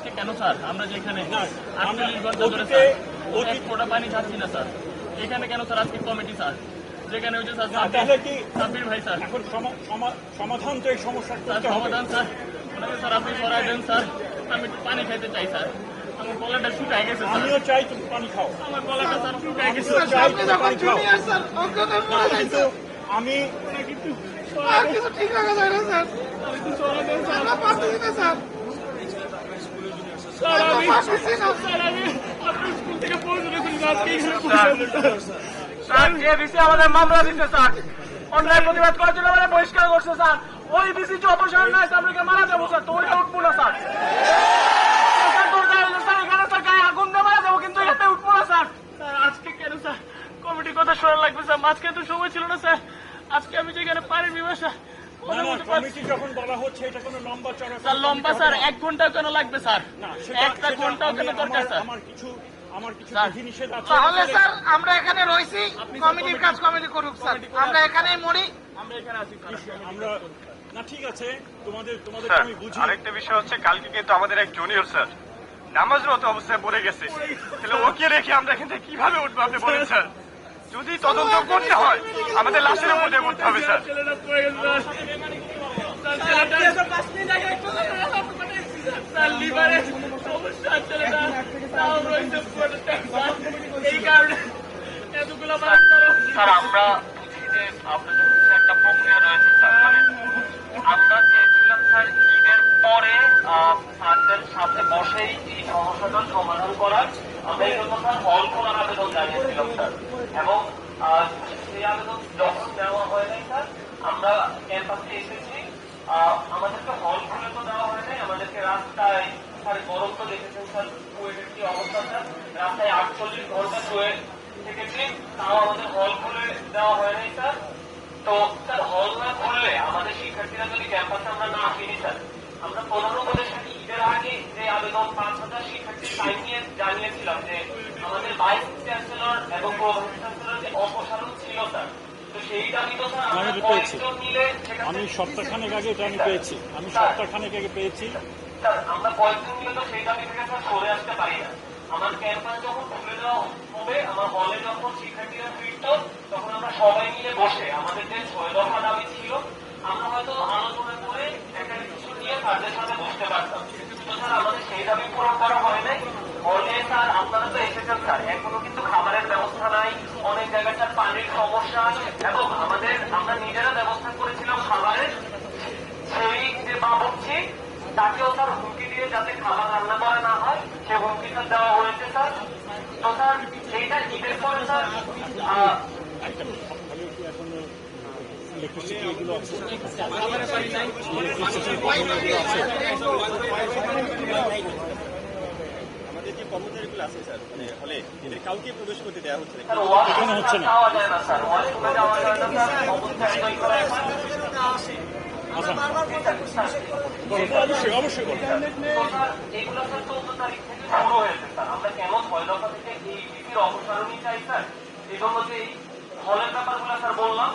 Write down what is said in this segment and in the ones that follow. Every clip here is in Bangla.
আজকে কেন স্যার আমরা যেখানে 48 ঘন্টা ধরে স্যার এক ফোঁটা পানি খাচ্ছি না স্যার, এখানে কেন স্যার আজকে কমিটি স্যার যেখানে হচ্ছে স্যার সাব্বির ভাই স্যার এখন সমাধান তো এই সমস্যার সমাধান স্যার ওনাকে স্যার আপনি সরাই দেন স্যার, আমি একটু পানি খাইতে চাই স্যার, আমার গলাটা শুকায় গেছে স্যার, আমিও চাই তুমি পানি খাও, আমার গলাটা স্যার শুকায় গেছে কিন্তু আমি কিন্তু কিছু ঠিক রাখা যায় না স্যার, আমি তো সরাই দেন স্যার, আমরা পারতেছি না স্যার, স্যার আমি পারতেছি না। স্যার আমি আপনার স্কুল থেকে পৌঁছে গেছি আজকে এখানে বিসি আমাদের মামলা দিচ্ছে স্যার, অনলাইন প্রতিবাদ করার জন্য আমাদের বহিষ্কার করছে স্যার, ওই বিসি যে অপসারণ নয় আমরা মারা যাবো স্যার, তো ওইটা উঠবো না স্যার, এখানে স্যার গায়ে আগুন দিয়ে মারা যাবো, কিন্তু এতে উঠবো না স্যার। স্যার আজকে কেন স্যার কমিটির কথা শোনা লাগবে স্যার, মাঝখানে তো সময় ছিল না স্যার, আজকে আমি যেখানে পানির বিভাষা কমিটি যখন বলা হচ্ছে এটা কোনো লম্বা চড়া স্যার লম্বা স্যার 1 ঘন্টা কেন লাগবে স্যার, না, একটা ঘন্টাও কেন দরকার স্যার, আমার কিছু স্যার। বিধিনিষেধ আছে। তাহলে স্যার আমরা এখানে রয়েছি, কমিটির কাজ কমিটি করুক স্যার, আমরা এখানেই মরি। আমরা এখানে আছি স্যার। আমরা না ঠিক আছে, তোমাদের স্যার, আমি বুঝি। আরেকটা বিষয় হচ্ছে কালকে কিন্তু আমাদের এক জুনিয়র স্যার নামাজরত অবস্থায় পড়ে গেছে, তাহলে ওকে রেখে আমরা এখান থেকে কিভাবে উঠবো আপনি বলেন স্যার, যদি তদন্ত করতে হয় আমাদের লাশের উপর দিয়ে করতে হবে স্যার। ছেলেটা পড়ে গেছে স্যার, স্যার স্যার লিভারে সমস্যা, ছেলেটা তাও রয়েছে স্যার, এই কারণে এতগুলো মাছ স্যার আমরা বুঝি যে আপনাদের হচ্ছে একটা প্রক্রিয়া রয়েছে স্যার, মানে আমরা চেয়েছিলাম স্যার ঈদের পরে স্যারদের সাথে বসেই এই সমস্যাটার সমাধান করার, আমরা এই জন্য স্যার হল খোলার আবেদন জানিয়েছিলাম স্যার, এবং সেই আবেদন যখন দেওয়া হয় নাই স্যার আমরা ক্যাম্পাসে এসেছি, আমাদেরকে হল খুলে তো দেওয়া হয় নাই, আমাদেরকে রাস্তায় স্যার গরম তো দেখেছেন স্যার, কুয়েটের কি অবস্থা স্যার, রাস্তায় 48 ঘন্টা শুয়ে থেকেছি, তাও আমাদের হল খুলে দেওয়া হয় নাই স্যার। তো স্যার হল না খুললে আমাদের শিক্ষার্থীরা যদি ক্যাম্পাসে আমরা না ফিরি স্যার, আমরা প্রধান উপদেষ্টাকে ঈদের আগে যে আবেদন 5000 শিক্ষার্থী সাইন নিয়ে জানিয়েছিলাম যে আমাদের ভাইস চ্যান্সেলর এবং প্রভাইস চ্যান্সেলর যে অপসারণ ছিল স্যার, তো সেই দাবি তো স্যার আমরা কয়েকজন মিলে আমি সপ্তাহখানেক আগে এটা আমি পেয়েছি, সপ্তাহখানেক আগে পেয়েছি স্যার, আমরা কয়েকজন মিলে তো সেই দাবি থেকে স্যার সরে আসতে পারি না, আমার ক্যাম্পাস যখন খুলে দেওয়া হবে, আমার হলে যখন শিক্ষার্থীরা ফিরত তখন আমরা সবাই মিলে বসে আমাদের যে 6 দফা দাবি ছিল আমরা হয়তো আলোচনা করে একটা কিছু নিয়ে তাদের সাথে বসতে পারতাম, কিন্তু স্যার আমাদের সেই দাবি পূরণ করা হয় নাই। হলে স্যার আপনারা তো এসেছেন স্যার, এখনো কিন্তু খাবারের ব্যবস্থা নাই, অনেক জায়গায় স্যার পানির সমস্যা, এবং আমরা নিজেরা ব্যবস্থা করেছিলাম খাবারের, সেই যে বাবুর্চি তাকেও স্যার হুমকি দিয়ে যাতে খাবার রান্না করা না হয় সে হুমকি স্যার দেওয়া হয়েছে স্যার। তো স্যার সেইটা ঈদের পরে স্যার ইলেকট্রিসিটি এগুলো আছে। আমাদের যে কর্মচারীগুলো আছে স্যার, মানে হলে এদের কাউকে প্রবেশ করতে দেওয়া হচ্ছে না। স্যার ওয়াশরুমে যাওয়া যায় না স্যার, ওয়াশরুমে যাওয়া যায় না স্যার, অবস্থায় অবশ্যই অবশ্যই বলবো। এগুলো স্যার 14 তারিখ থেকে শুরু হয়েছে স্যার, আমরা কেন 6 দফা থেকে এই নীতির অপসারণই চাই স্যার, এই জন্য যে এই হলের ব্যাপারগুলো স্যার বললাম,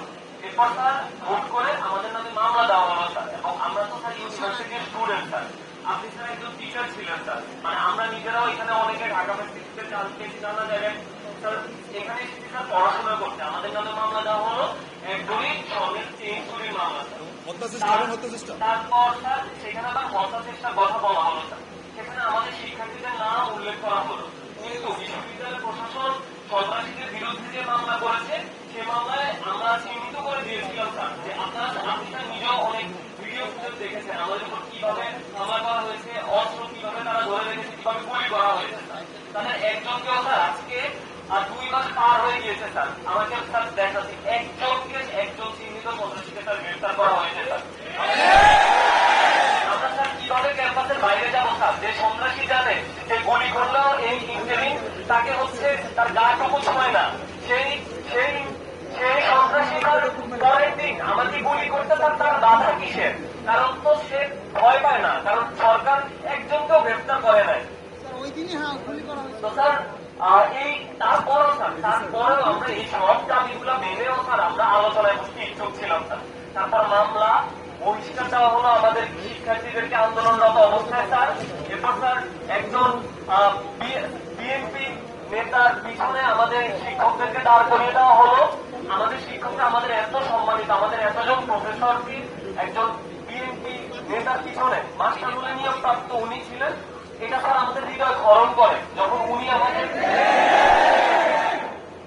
এরপর স্যার ভোট করে আমাদের নামে মামলা দেওয়া হলো স্যার, এবং আমরা তো স্যার ইউনিভার্সিটির স্টুডেন্ট স্যার, আপনি স্যার একজন টিচার ছিলেন স্যার, মানে আমরা নিজেরাও এখানে অনেকে ঢাকা ভার্সিটিতে জানা যাবেন স্যার, এখানে এসেছি স্যার পড়াশোনা করতে, আমাদের নামে মামলা দেওয়া হলো একদমই স্বর্ণের চেইন চুরির মামলা স্যার। তারপর স্যার সেখানে আবার হত্যা চেষ্টার কথা বলা হলো স্যার, সেখানে আমাদের শিক্ষার্থীদের নাম উল্লেখ করা হলো, কিন্তু বিশ্ববিদ্যালয় প্রশাসন সন্ত্রাসীদের বিরুদ্ধে যে মামলা করেছে সে মামলায় আমরা চিহ্নিত করে দিয়েছিলাম স্যার যে আপনি স্যার নিজেও অনেক ভিডিও ফুটেজ দেখেছেন আমাদের উপর কিভাবে হামলা করা হয়েছে, অস্ত্র কিভাবে তারা ধরে রেখেছে, কিভাবে গুলি করা হয়েছে স্যার, তাদের একজনকেও স্যার আজকে 2 মাস পার হয়ে গিয়েছে স্যার, আমাকে স্যার দেখাচ্ছি একজন চিহ্নিত সন্ত্রাসীকে স্যার গ্রেফতার করা হয়েছে স্যার। আমরা স্যার কিভাবে ক্যাম্পাসের বাইরে যাবো স্যার, যে সন্ত্রাসী জানে সে গুলি করলেও এই ইন্টারিং তাকে হচ্ছে তার গা টুকুচ হয় না, সেই সেই সেই সন্ত্রাসী পরের দিন আমাকে গুলি করতে তার বাধা কিসের, কারণ তো সে ভয় পায় না, কারণ সরকার একজনকেও গ্রেফতার করে নাই। তো স্যার এই তারপরেও আমরা এই সব দাবিগুলো মেনেও স্যার আমরা আলোচনায় বসতে ইচ্ছুক ছিলাম স্যার। তারপর মামলা বহিষ্কার দেওয়া হলো আমাদের শিক্ষার্থীদেরকে আন্দোলনরত অবস্থায় স্যার, এরপর স্যার একজন বিএনপি নেতার পিছনে আমাদের শিক্ষকদেরকে দাঁড় করিয়ে দেওয়া হলো। আমাদের শিক্ষকরা আমাদের এত সম্মানিত, আমাদের এতজন প্রফেসরকে একজন বিএনপি নেতার পিছনে মাস্টারুলে নিয়োগ প্রাপ্ত উনি ছিলেন। এটা স্যার আমাদের হৃদয় খরণ করে যখন উনি আমাদের।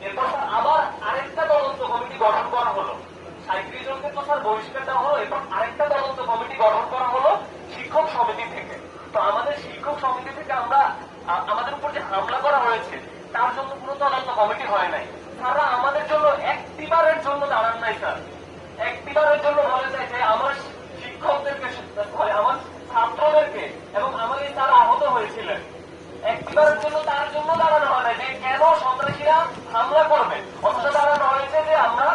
এরপর স্যার আবার আরেকটা তদন্ত কমিটি গঠন করা হলো। 37 জনকে তো স্যার বহিষ্কার দেওয়া হলো। এরপর আরেকটা তদন্ত কমিটি গঠন করা হলো শিক্ষক সমিতি থেকে। তো আমাদের শিক্ষক সমিতি থেকে আমাদের উপর যে হামলা করা হয়েছে তার জন্য কোনো তদন্ত কমিটি হয় নাই। তারা আমাদের জন্য একটিবারের জন্য দাঁড়ান নাই স্যার। একটিবারের জন্য বলে যায় যে আমার শিক্ষকদেরকে, আমার ছাত্রদেরকে এবং আমাদের তারা আহত হয়েছিলেন, একটিবারের জন্য তার জন্য দাঁড়ানো হয় না যে কেন সন্ত্রাসীরা হামলা করবে। অথচ দাঁড়ানো হয়েছে যে আমরা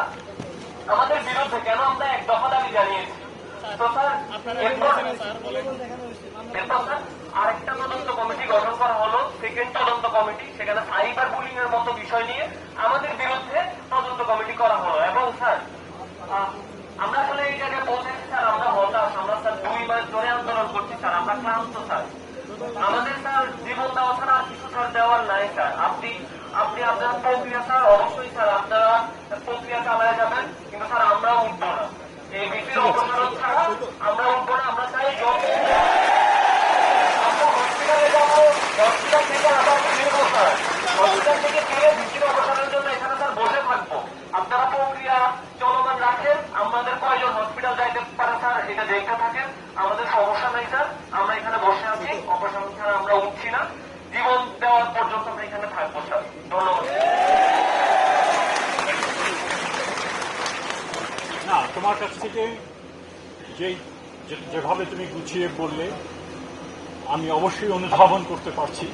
আমাদের বিরুদ্ধে কেন আমরা এক দফা দাবি জানিয়েছি। তো স্যার এরপর স্যার আরেকটা তদন্ত কমিটি গঠন করা হলো, সেকেন্ড তদন্ত কমিটি। সেখানে সাইবার বুলিং এর মতো বিষয় নিয়ে আমাদের বিরুদ্ধে তদন্ত কমিটি করা হলো। এবং স্যার আমরা আসলে এই জায়গায় পৌঁছেছি স্যার, আমরা হতাশ। আমরা স্যার 2 মাস ধরে আন্দোলন করছি স্যার, আমরা ক্লান্ত স্যার। আমাদের স্যার জীবন দেওয়া ছাড়া আর কিছু স্যার দেওয়ার নাই স্যার। আপনি আপনার প্রক্রিয়া স্যার, অবশ্যই স্যার আপনারা প্রক্রিয়া চালায় যাবেন, কিন্তু স্যার আমরা উঠবো না। এই বিপির অপসারণ ছাড়া আমরা উঠবো না। আমরা চাই হসপিটালে যাবো, হসপিটাল থেকে আবার ফিরবো স্যার। হসপিটাল থেকে ফিরে বিপির অপসারণের জন্য এখানে স্যার বসে থাকবো। আপনারা প্রক্রিয়া চলমান রাখেন, আমাদের কয়জন হসপিটাল যাইতে পারে স্যার এটা দেখতে থাকেন। আমাদের সমস্যা নেই স্যার, আমরা এখানে বসে আছি। অপসারণ ছাড়া আমরা উঠছি না। জীবন দেওয়ার পর্যন্ত আমরা এখানে থাকবো স্যার। ধন্যবাদ। না, তোমার কাছ থেকে যেভাবে তুমি গুছিয়ে বললে আমি অবশ্যই অনুধাবন করতে পারছি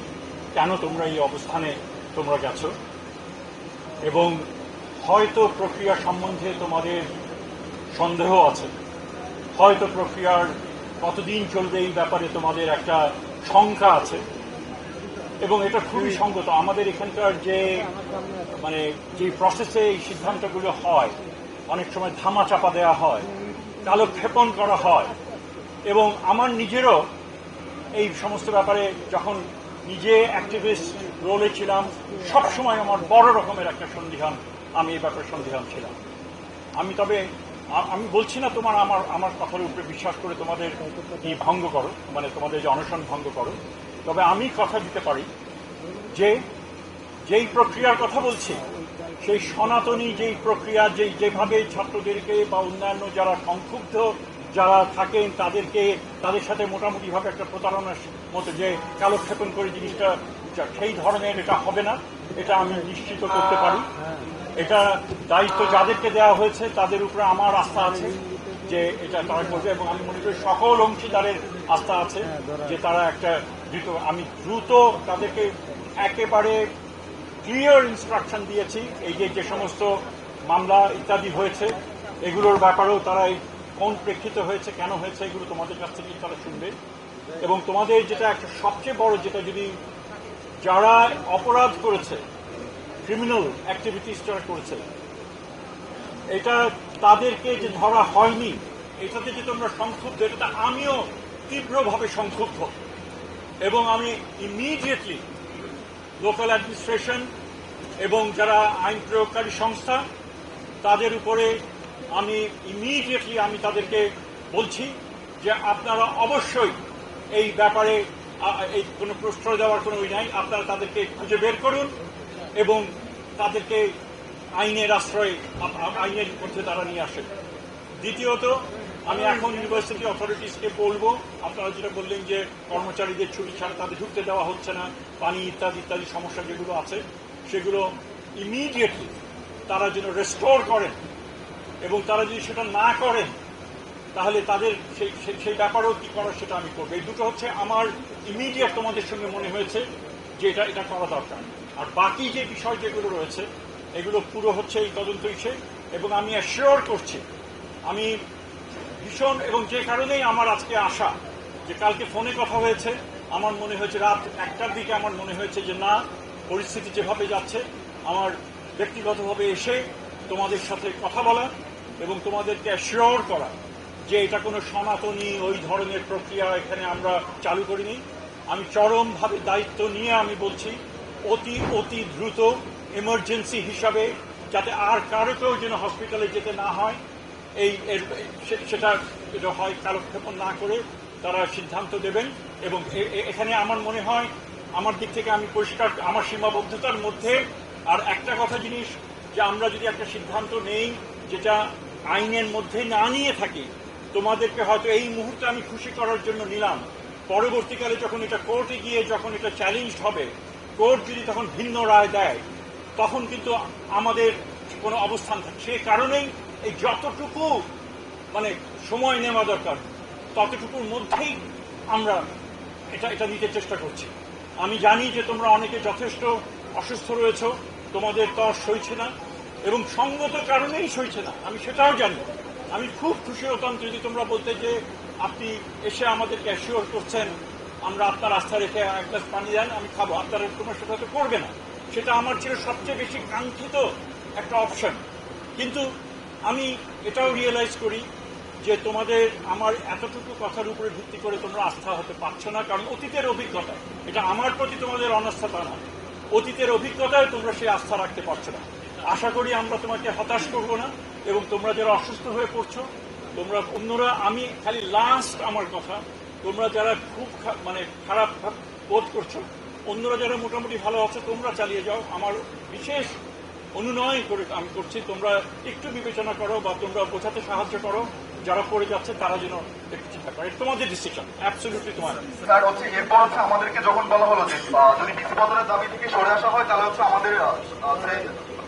কেন তোমরা এই অবস্থানে তোমরা গেছো, এবং হয়তো প্রক্রিয়া সম্বন্ধে তোমাদের সন্দেহ আছে, হয়তো প্রক্রিয়ার কতদিন চলবে এই ব্যাপারে তোমাদের একটা শঙ্কা আছে, এবং এটা খুবই সঙ্গত। আমাদের এখানকার যে প্রসেসে এই সিদ্ধান্তগুলো হয়, অনেক সময় ধামা চাপা দেওয়া হয়, কালক্ষেপণ করা হয়, এবং আমার নিজেরও এই সমস্ত ব্যাপারে যখন নিজে অ্যাক্টিভিস্ট রোলে ছিলাম সবসময় আমার বড় রকমের একটা সন্দিহান, আমি এই ব্যাপারে সন্দিহান ছিলাম। আমি বলছি না তোমার আমার কথার উপরে বিশ্বাস করে তোমাদের কি ভঙ্গ করো, তোমাদের যে অনশন ভঙ্গ করো, তবে আমি কথা দিতে পারি যে যেই প্রক্রিয়ার কথা বলছি সেই সনাতনী যেই প্রক্রিয়া, যেভাবে ছাত্রদেরকে বা অন্যান্য যারা সংক্ষুব্ধ যারা থাকেন তাদের সাথে মোটামুটিভাবে একটা প্রতারণার মতো যে কালক্ষেপণ করে জিনিসটা, সেই ধরনের এটা হবে না, এটা আমি নিশ্চিত করতে পারি। এটা দায়িত্ব যাদেরকে দেওয়া হয়েছে তাদের উপরে আমার আস্থা আছে যে এটা তারা করবে, এবং আমি মনে করি সকল অংশীদারের আস্থা আছে যে তারা আমি দ্রুত তাদেরকে একেবারে ক্লিয়ার ইনস্ট্রাকশন দিয়েছি। এই যে সমস্ত মামলা ইত্যাদি হয়েছে এগুলোর ব্যাপারেও তারা কোন প্রেক্ষিতে হয়েছে, কেন হয়েছে, এগুলো তোমাদের কাছ থেকেই তারা শুনবে। এবং তোমাদের যেটা একটা সবচেয়ে বড়, যেটা যদি যারা অপরাধ করেছে, ক্রিমিনাল অ্যাক্টিভিটিস যারা করেছে, এটা তাদেরকে যে ধরা হয়নি, এটাতে যে তোমরা সংক্ষুব্ধ, এটাতে আমিও তীব্রভাবে সংক্ষুব্ধ। এবং আমি ইমিডিয়েটলি লোকাল অ্যাডমিনিস্ট্রেশন এবং যারা আইন প্রয়োগকারী সংস্থা তাদের উপরে আমি ইমিডিয়েটলি তাদেরকে বলছি যে আপনারা অবশ্যই এই ব্যাপারে এই কোনো প্রশ্রয় দেওয়ার কোনো নাই, আপনারা তাদেরকে খুঁজে বের করুন এবং তাদেরকে আইনের আশ্রয়, আইনের মধ্যে তারা নিয়ে আসেন। দ্বিতীয়ত, আমি এখন ইউনিভার্সিটি অথরিটিসকে বলবো, আপনারা যেটা বললেন যে কর্মচারীদের ছুটি ছাড়া তাদের ঢুকতে দেওয়া হচ্ছে না, পানি ইত্যাদি ইত্যাদি সমস্যা যেগুলো আছে সেগুলো ইমিডিয়েটলি তারা যেন রেস্টোর করেন, এবং তারা যদি সেটা না করেন তাহলে তাদের সেই ব্যাপারেও কি করার সেটা আমি করবো। এই দুটো হচ্ছে আমার ইমিডিয়েট তোমাদের সঙ্গে মনে হয়েছে যে এটা করা দরকার। আর বাকি যে বিষয় যেগুলো রয়েছে এগুলো পুরো হচ্ছে এই তদন্ত ইসে, এবং আমি অ্যাসিওর করছি আমি ভীষণ, এবং যে কারণেই আমার আজকে আসা, যে কালকে ফোনে কথা হয়েছে, আমার মনে হয়েছে রাত 1টার দিকে আমার মনে হয়েছে যে না, পরিস্থিতি যেভাবে যাচ্ছে আমার ব্যক্তিগতভাবে এসে তোমাদের সাথে কথা বলা এবং তোমাদেরকে অ্যাসিওর করা যে এটা কোনো সনাতনী ওই ধরনের প্রক্রিয়া এখানে আমরা চালু করিনি, আমি চরমভাবে দায়িত্ব নিয়ে আমি বলছি অতি দ্রুত এমার্জেন্সি হিসাবে যাতে আর কারো কেউ যেন হসপিটালে যেতে না হয় সেটা হয় কালক্ষেপণ না করে তারা সিদ্ধান্ত দেবেন। এবং এখানে আমার মনে হয় আমার দিক থেকে আমি পরিষ্কার আমার সীমাবদ্ধতার মধ্যে আর একটা কথা জিনিস যে আমরা যদি একটা সিদ্ধান্ত নেই যেটা আইনের মধ্যে না নিয়ে থাকি, তোমাদেরকে হয়তো এই মুহূর্তে আমি খুশি করার জন্য নিলাম, পরবর্তীকালে যখন এটা কোর্টে গিয়ে যখন এটা চ্যালেঞ্জ হবে, কোর্ট যদি তখন ভিন্ন রায় দেয় তখন কিন্তু আমাদের কোনো অবস্থান থাকে। সে কারণেই এই যতটুকু মানে সময় নেওয়া দরকার ততটুকুর মধ্যেই আমরা এটা নিতে চেষ্টা করছি। আমি জানি যে তোমরা অনেকে যথেষ্ট অসুস্থ রয়েছ, তোমাদের তর সইছে না এবং সঙ্গত কারণেই সইছে না, আমি সেটাও জানি। আমি খুব খুশি হতাম যদি তোমরা বলতে যে আপনি এসে আমাদেরকে অ্যাসিওর করছেন আমরা আপনার আস্থা রেখে এক গ্লাস পানি দেন আমি খাবো, আপনারা তোমার সেটা তো করবে না, সেটা আমার ছিল সবচেয়ে বেশি কাঙ্ক্ষিত একটা অপশন। কিন্তু আমি এটাও রিয়েলাইজ করি যে তোমাদের আমার এতটুকু কথার উপরে ভিত্তি করে তোমরা আস্থা হতে পারছো না, কারণ অতীতের অভিজ্ঞতা, এটা আমার প্রতি তোমাদের অনাস্থাতা না, অতীতের অভিজ্ঞতায় তোমরা সেই আস্থা রাখতে পারছো না। আশা করি আমরা তোমাকে হতাশ করবো না এবং তোমরা যারা অসুস্থ হয়ে পড়ছো তোমরা অন্যরা, আমি খালি লাস্ট আমার কথা, তোমরা যারা খুব মানে খারাপ বোধ করছো, অন্যরা যারা মোটামুটি ভালো আছে তোমরা চালিয়ে যাও। আমার বিশেষ অনুনয় করে আমি করছি তোমরা একটু বিবেচনা করো বা তোমরা বোঝাতে সাহায্য করো যারা পড়ে যাচ্ছে তারা যেন একটু চিন্তা করে। এটা তোমাদের ডিসিশন, অ্যাবসলিউটলি তোমার। স্যার হচ্ছে এরপর হচ্ছে আমাদেরকে যখন বলা হলো যে যদি বিসি বদলের দাবি থেকে সরে আসা হয় তাহলে হচ্ছে আমাদের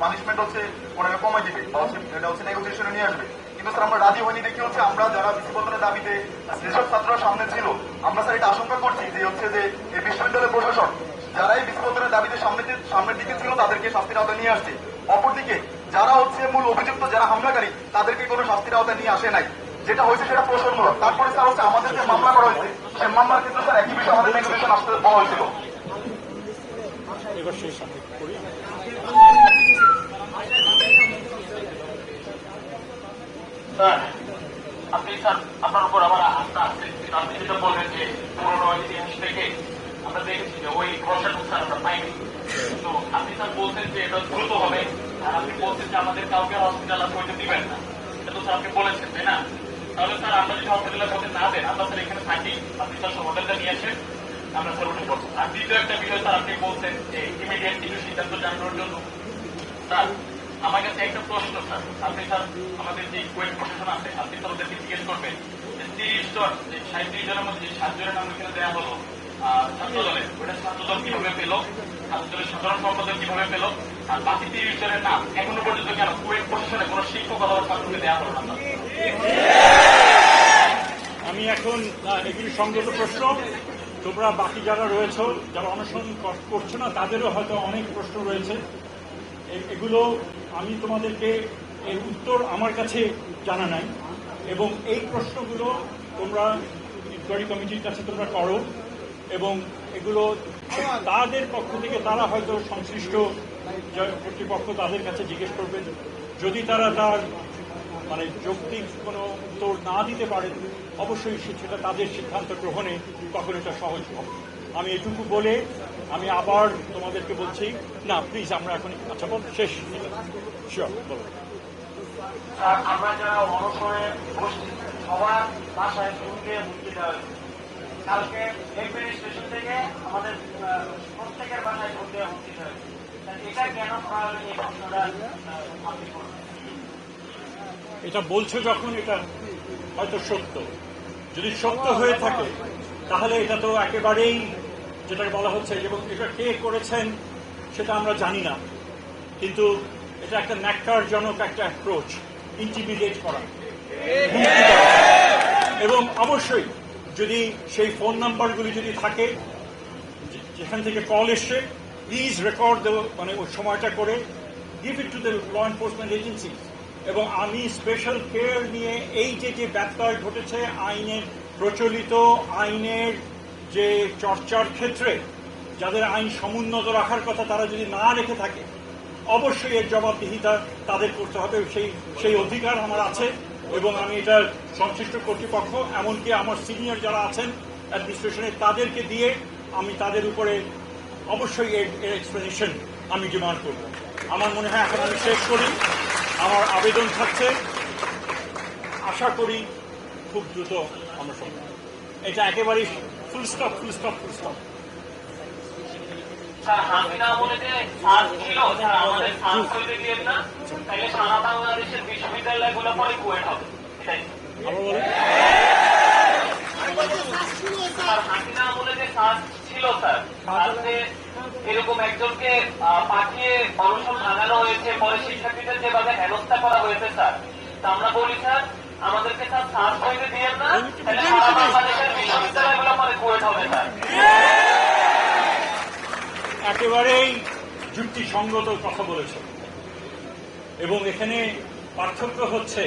পানিশমেন্ট হচ্ছে ওনাকে কমাই দিবে বা হচ্ছে এটা হচ্ছে নেগোসিয়েশনে নিয়ে আসবে, কিন্তু স্যার আমরা রাজি হয়নি দেখি হচ্ছে আমরা যারা বিসি বদলের দাবিতে যেসব ছাত্ররা সামনে ছিল আমরা স্যার এটা আশঙ্কা করছি যে হচ্ছে যে এই বিশ্ববিদ্যালয়ের প্রশাসন যারা এই বিসি বদলের দাবিতে সামনের দিকে ছিল তাদেরকে শাস্তির আওতায় নিয়ে আসছে, অপরদিকে যারা হচ্ছে মূল অভিযুক্ত যারা হামলাকারী তাদেরকে কোনো শাস্তির আওতায় নিয়ে আসে নাই, যেটা হয়েছে সেটা প্রশ্নমূলক। তারপরে স্যার হচ্ছে আমাদের যে মামলা করা হয়েছে সেই মামলার ক্ষেত্রে স্যার একই বিষয়ে আমাদের নেগোসিয়েশন আসতে বলা হয়েছিল। এবার সেই সাথে করি স্যার আপনি স্যার আপনার উপর আমার আস্থা আছে, আপনি যেটা বলবেন যে পুরোনো জিনিস থেকে আমরা দেখেছি যে ওই ভরসাটুকু স্যার আমরা পাইনি, তো আপনি স্যার বলছেন যে এটা দ্রুত হবে আর আপনি বলছেন যে আমাদের কাউকে হসপিটাল আর করতে দিবেন না, এটা তো স্যার আপনি বলেছেন তাই না? তাহলে স্যার আমরা যদি হসপিটালের মধ্যে না দেন আমরা স্যার এখানে থাকি, আপনি স্যার হোটেলটা নিয়ে আসেন, আমরা স্যার উঠে পড়বো। আর দ্বিতীয় একটা বিষয় স্যার আপনি বলছেন যে ইমিডিয়েট কিছু সিদ্ধান্ত জানানোর জন্য, স্যার আমার কাছে একটা প্রশ্ন স্যার, আপনি স্যার আমাদের যে কোয়েট প্রশাসন আছে আপনি স্যার ওদেরকে জিজ্ঞেস করবেন যে 30 জন যে 37 জনের মধ্যে যে 7 জনের নাম এখানে দেওয়া হলো ছাত্রদলের, ওটা ছাত্রদল কিভাবে পেল, ছাত্রদলের সাধারণ সম্পাদক কিভাবে পেল, আর বাকি 30 জনের নাম এখনো পর্যন্ত কেন কোয়েট প্রশাসনে কোনো শিক্ষক অথবা ছাত্রকে দেওয়া হলো না? আমি এখন এগুলি সংগত প্রশ্ন, তোমরা বাকি যারা রয়েছে যারা অনশন করছো না তাদেরও হয়তো অনেক প্রশ্ন রয়েছে, এগুলো আমি তোমাদেরকে এর উত্তর আমার কাছে জানা নাই এবং এই প্রশ্নগুলো তোমরা ইনকোয়ারি কমিটির কাছে তোমরা করো এবং এগুলো তাদের পক্ষ থেকে তারা হয়তো সংশ্লিষ্ট কর্তৃপক্ষ তাদের কাছে জিজ্ঞেস করবেন, যদি তারা তার মানে যৌক্তিক কোনো উত্তর না দিতে পারে অবশ্যই সেটা তাদের সিদ্ধান্ত গ্রহণে তখন এটা সহজ হবে। আমি এটুকু বলে আমি আবার তোমাদেরকে বলছি না প্লিজ আমরা এখন আচ্ছা বল শেষ শিওর বলো। স্যার আমরা যারা অনশনে বসছি সবার বাসায় ঢুকে হুমকি দেওয়া হয়েছে, কালকে স্টেশন থেকে আমাদের প্রত্যেকের বাসায় ঢুকে হুমকি দেওয়া হয়েছে, এটা কেন করা হলো এই প্রশ্নটা আপনি করবেন? এটা বলছো যখন এটা হয়তো সত্য, যদি সত্য হয়ে থাকে তাহলে এটা তো একেবারেই যেটাকে বলা হচ্ছে এবং এটা কে করেছেন সেটা আমরা জানি না, কিন্তু এটা একটা ন্যাক্কারজনক একটা অ্যাপ্রোচ, ইন্টিমিডিয়েট করা এবং অবশ্যই যদি সেই ফোন নাম্বারগুলি যদি থাকে যেখান থেকে কল এসছে প্লিজ রেকর্ড দেবো মানে ওই সময়টা করে give it to the law enforcement agency. এবং আমি স্পেশাল কেয়ার নিয়ে এই যে ব্যত্যয় ঘটেছে আইনের প্রচলিত আইনের যে চর্চার ক্ষেত্রে যাদের আইন সমুন্নত রাখার কথা তারা যদি না রেখে থাকে অবশ্যই এর জবাবদিহিতা তাদের করতে হবে, সেই অধিকার আমার আছে এবং আমি এটা সংশ্লিষ্ট কর্তৃপক্ষ এমনকি আমার সিনিয়র যারা আছেন অ্যাডমিনিস্ট্রেশনে তাদেরকে দিয়ে আমি তাদের উপরে অবশ্যই এর এক্সপ্লেনেশন আমি ডিমান্ড করব। আমার মনে হয় এখন আমি শেষ করি। আমার আবেদন থাকছে, আশা করি খুব দ্রুত আমরা সমাধান। এটা একেবারেই ফুল স্টপ। স্যার হাসিনা আমলে যে সাজ ছিল স্যার আমাদের সাজ করতে দিয়েন না, তাইলে সারা বাংলাদেশের বিশ্ববিদ্যালয়গুলো পরে কুয়েট হবে। এটাই স্যার হাসিনা আমলে যে সাজ ছিল স্যার, আজকে এরকম একজনকে পাঠিয়ে অনশন ভাঙানো হয়েছে, পরে শিক্ষার্থীদের যেভাবে হেনস্থা করা হয়েছে স্যার, তা আমরা বলি স্যার আমাদেরকে স্যার সাজ করতে দিয়েন না, তাহলে সারা বাংলাদেশের বিশ্ববিদ্যালয়গুলো পরে কুয়েট হবে স্যার। একেবারেই যুক্তিসঙ্গত কথা বলেছে, এবং এখানে পার্থক্য হচ্ছে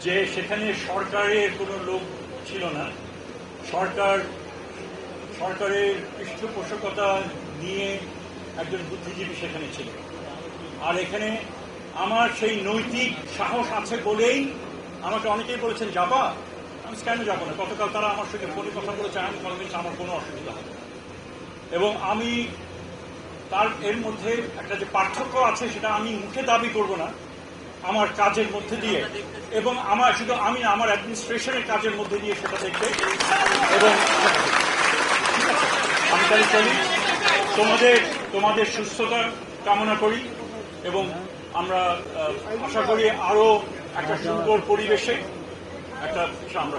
যে সেখানে সরকারের কোনো লোক ছিল না, সরকারের পৃষ্ঠপোষকতা নিয়ে একজন বুদ্ধিজীবী সেখানে ছিল। আর এখানে আমার সেই নৈতিক সাহস আছে বলেই আমাকে অনেকেই বলেছেন যাবা, আমি কেন যাবো না। গতকাল তারা আমার সঙ্গে ফোনে কথা বলেছে, আমি বলেছি আমার কোনো অসুবিধা হবে। এবং আমি তার এর মধ্যে একটা যে পার্থক্য আছে সেটা আমি মুখে দাবি করব না, আমার কাজের মধ্যে দিয়ে, এবং আমি আমার অ্যাডমিনিস্ট্রেশনের কাজের মধ্যে দিয়ে সেটা দেখবে। এবং আমি তাহলে চলি, তোমাদের সুস্থতা কামনা করি, এবং আমরা আশা করি আরো একটা সুন্দর পরিবেশে একটা আমরা